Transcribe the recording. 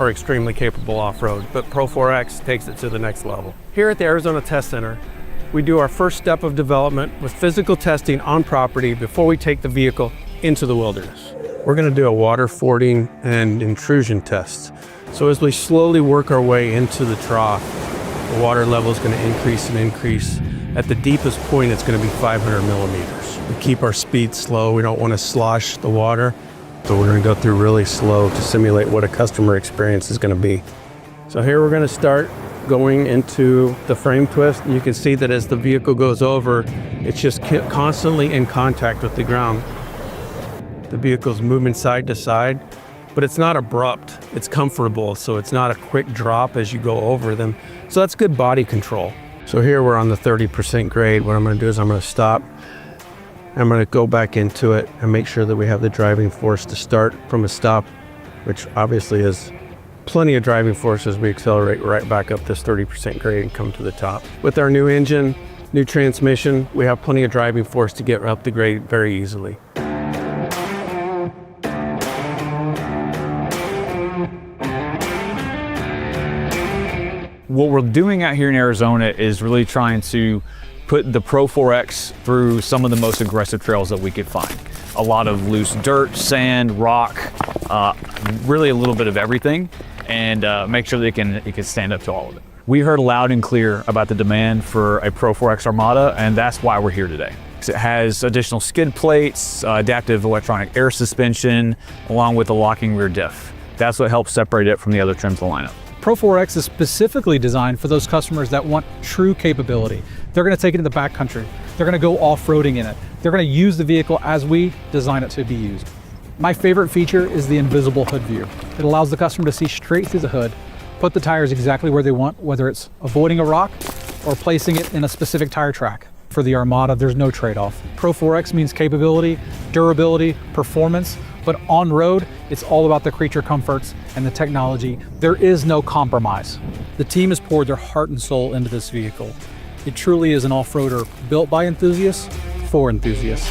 for extremely capable off-road, but Pro-4X takes it to the next level. Here at the Arizona Test Center, we do our first step of development with physical testing on property before we take the vehicle into the wilderness. We're going to do a water fording and intrusion test. So as we slowly work our way into the trough, the water level is going to increase and increase. At the deepest point, it's going to be 500 millimeters. We keep our speed slow. We don't want to slosh the water. So we're going to go through really slow to simulate what a customer experience is going to be. So here we're going to start going into the frame twist. You can see that as the vehicle goes over, it's just constantly in contact with the ground. The vehicle's moving side to side, but it's not abrupt. It's comfortable, so it's not a quick drop as you go over them. So that's good body control. So here we're on the 30% grade. What I'm going to do is I'm going to stop. I'm going to go back into it and make sure that we have the driving force to start from a stop, which obviously is plenty of driving force as we accelerate right back up this 30% grade and come to the top. With our new engine, new transmission, we have plenty of driving force to get up the grade very easily. What we're doing out here in Arizona is really trying to put the Pro-4X through some of the most aggressive trails that we could find. A lot of loose dirt, sand, rock, really a little bit of everything, and make sure that it can stand up to all of it. We heard loud and clear about the demand for a Pro-4X Armada, and that's why we're here today. It has additional skid plates, adaptive electronic air suspension, along with a locking rear diff. That's what helps separate it from the other trims in the lineup. Pro-4X is specifically designed for those customers that want true capability. They're going to take it in the backcountry. They're going to go off-roading in it. They're going to use the vehicle as we design it to be used. My favorite feature is the invisible hood view. It allows the customer to see straight through the hood, put the tires exactly where they want, whether it's avoiding a rock or placing it in a specific tire track. For the Armada, there's no trade-off. Pro-4X means capability, durability, performance, but on road, it's all about the creature comforts and the technology. There is no compromise. The team has poured their heart and soul into this vehicle. It truly is an off-roader built by enthusiasts for enthusiasts.